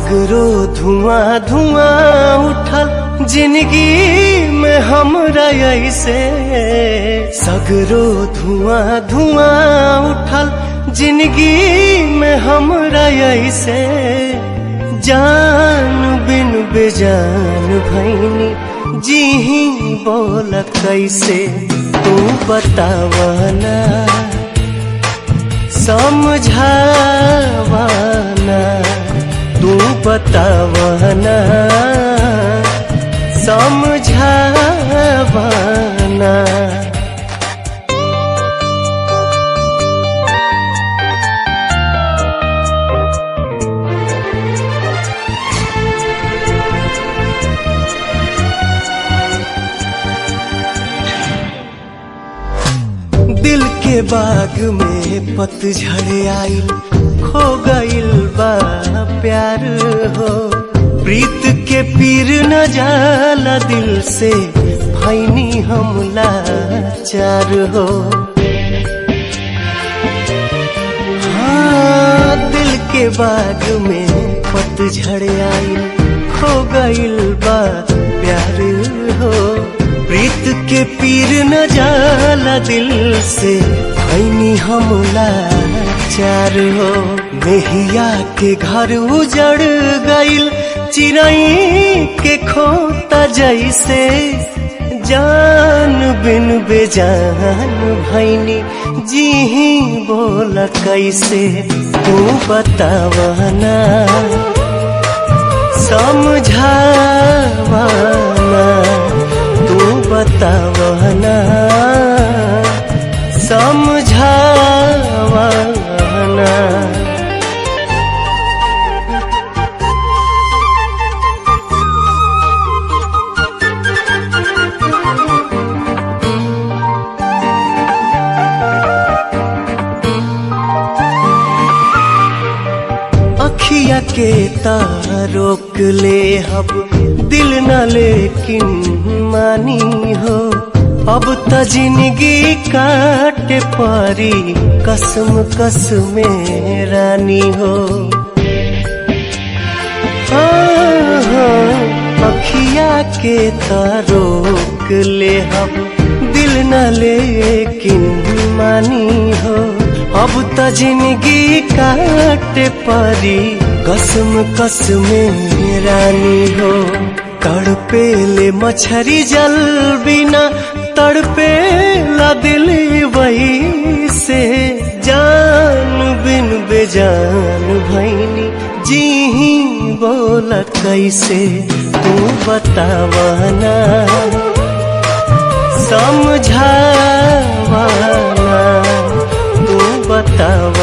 सगरो धुआं धुआं उठल जिंदगी में हमरा ऐसे, सगरो धुआं धुआं उठल जिंदगी में हमरा ऐसे। जान बिन बेजान भैनी जी ही बोल कैसे, तू बतावना समझावना, तू बतावना समझावना। दिल के बाग में पतझड़ आइल, खो गइल बा प्यार हो। प्रीत के पीर न जाला दिल से, भैनी हम लाचार हो। हाँ, दिल के बाग में पतझड़ आइल, खो गइल बा प्यार हो। प्रीत के पीर न जाला दिल से, भैनी हम लाचार हो। मेहिया के घर उजड़ गइल, चिरई के खोता जैसे। जान बिन बेजान भैनी जी ही बोल कैसे, तू बतावना समझावना, तू बतावना समझावना। अखिया के तारोक ले हब दिल न लेकिन मानी हो। अब त जिंदगी काटे पारी कसम कसम रानी हो। अखिया के तारोक ले हब दिल न लेकिन मानी हो। अब त जिंदगी काटे पारी कसम कसम रानी हो। तड़पे ले मछरी जल बिना, तड़पे ला दिल वही से। जान बिन बेजान भैनी जी ही बोल कैसे, तू बतावना समझावना, तू बतावना।